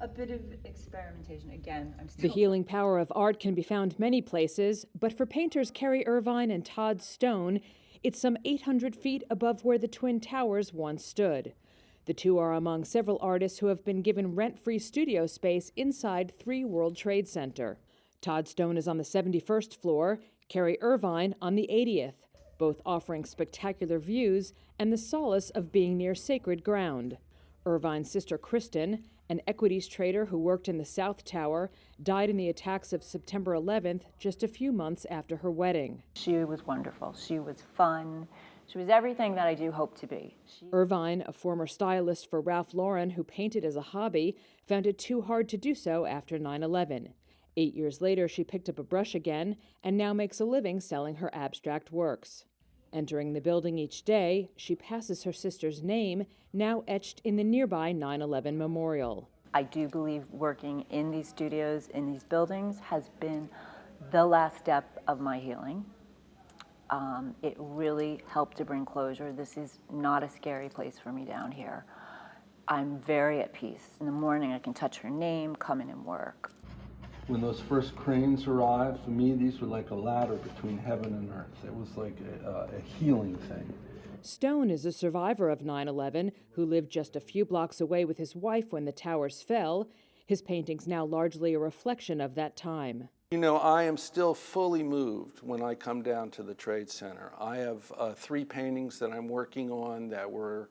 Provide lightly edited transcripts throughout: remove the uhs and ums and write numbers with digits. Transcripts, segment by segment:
A bit of experimentation. Again, I'm The still. healing power of art can be found many places, but for painters Kerry Irvine and Todd Stone, it's some 800 feet above where the Twin Towers once stood. The two are among several artists who have been given rent-free studio space inside 3 World Trade Center. Todd Stone is on the 71st floor, Kerry Irvine on the 80th, both offering spectacular views and the solace of being near sacred ground. Irvine's sister Kristen, an equities trader who worked in the South Tower, died in the attacks of September 11th, just a few months after her wedding. She was wonderful. She was fun. She was everything that I do hope to be. Irvine, a former stylist for Ralph Lauren who painted as a hobby, found it too hard to do so after 9/11. 8 years later, she picked up a brush again and now makes a living selling her abstract works. Entering the building each day, she passes her sister's name, now etched in the nearby 9/11 memorial. I do believe working in these studios, in these buildings, has been the last step of my healing. It really helped to bring closure. This is not a scary place for me down here. I'm very at peace. In the morning, I can touch her name, come in and work. When those first cranes arrived, for me, these were like a ladder between heaven and earth. It was like a healing thing. Stone is a survivor of 9/11 who lived just a few blocks away with his wife when the towers fell. His painting's now largely a reflection of that time. You know, I am still fully moved when I come down to the Trade Center. I have 3 paintings that I'm working on that were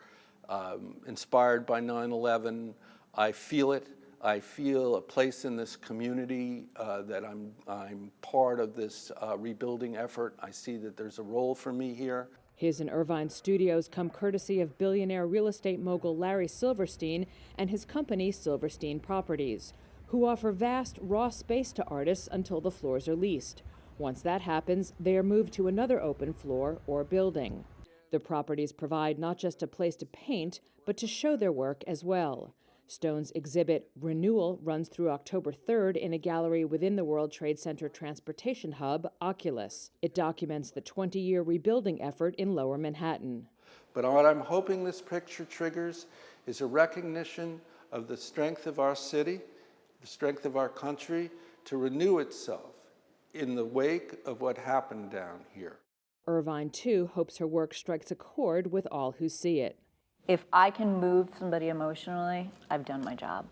inspired by 9/11. I feel it. I feel a place in this community, that I'm part of this rebuilding effort. I see that there's a role for me here. His and Irvine's studios come courtesy of billionaire real estate mogul Larry Silverstein and his company Silverstein Properties, who offer vast raw space to artists until the floors are leased. Once that happens, they are moved to another open floor or building. The properties provide not just a place to paint, but to show their work as well. Stone's exhibit, Renewal, runs through October 3rd in a gallery within the World Trade Center transportation hub, Oculus. It documents the 20-year rebuilding effort in Lower Manhattan. But what I'm hoping this picture triggers is a recognition of the strength of our city, the strength of our country, to renew itself in the wake of what happened down here. Irvine, too, hopes her work strikes a chord with all who see it. If I can move somebody emotionally, I've done my job.